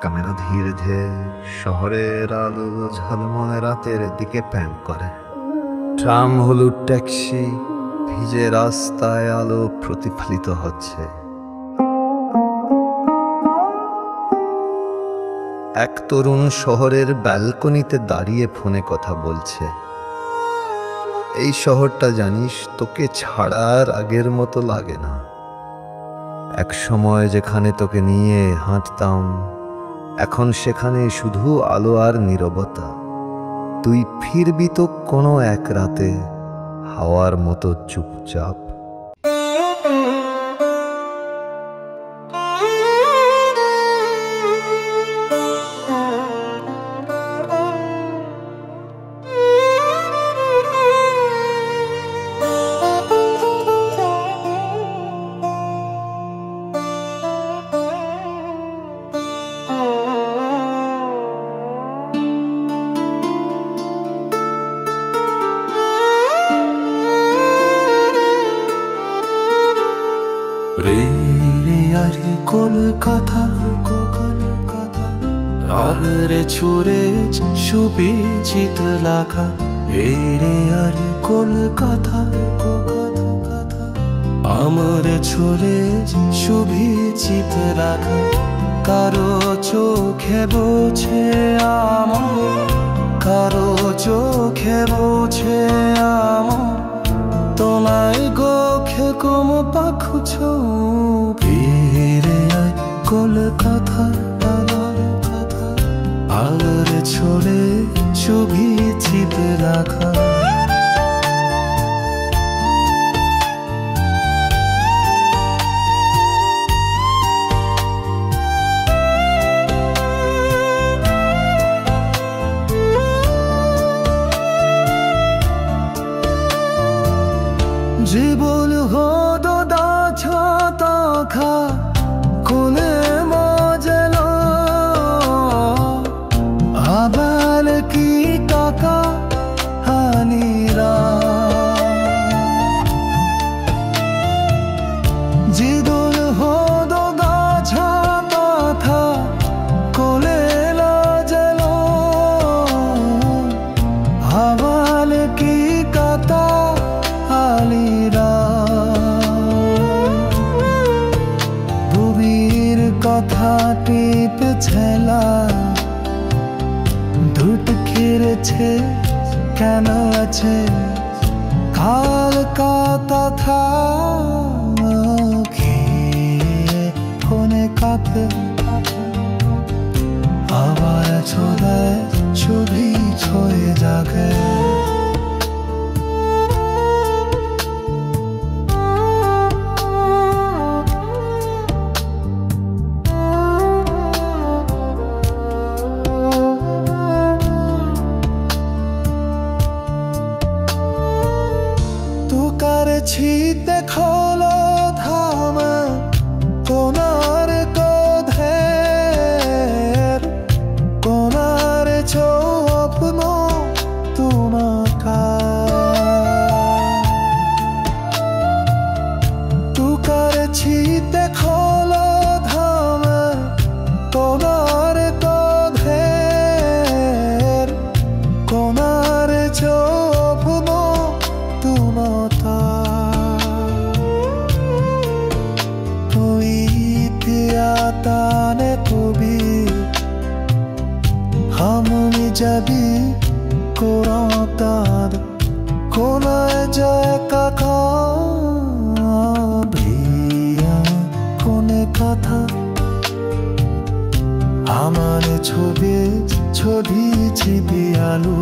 Camera ধীরে ধীরে শহরের আলো ঝলমলে রাতের দিকে প্যান করে। ট্রাম হলুদ ট্যাক্সি ভিজে রাস্তায় আলো প্রতিফলিত হচ্ছে। এক তরুণ শহরের ব্যালকনিতে দাঁড়িয়ে ফোনে কথা বলছে। এই শহরটা জানিস তোকে ছাড়ার আগের মতো লাগে না। এক সময় যেখানে তোকে নিয়ে হাঁটতাম, এখন সেখানে শুধু আলো আর নীরবতা। তুই ফিরবি তো কোনো এক রাতে হাওয়ার মতো চুপচাপ। রে রে আরে কলকাতা আর রে ছুরে সুবিচিত লাখা। রে রে আরে কলকাতা আমার ছুরে সুবিচিত লাখা। কারো চোখে বোঝে আমার, কারো চোখে বোঝে আমার। তোমায় গোখে কম পাখুছ ফিরে আয় কলকাতা। আলোর ছড়ে ছবি চিপে রাখা। জীবন হতো দাছাতা খা কোলে মজল আবার কি টাকা হানিরা। জীবন হতো দাছাতা খা কোলে মজল আবার কি কাতা বুবির কথা টিপে ছেলা দুট খেরেছে কেন আছে কাল কাতা থা। ফোনে কাঁপে আবার ছোড়ায় ছবি ছয়ে জাগে। ছিতে খোলো ধামা কোনার কোধের কোনার স্বপ্ন তোমাকা। তুকার ছিতে খোলো ধামা কোনার কোধের কোনার স্বপ্ন তোমাকা। তানে কবি হামনি যাবি কোরাতার কোনায় যায় কাকা। ভিয়া কোনে কথা আমার ছবি ছবি ছিপি আলু।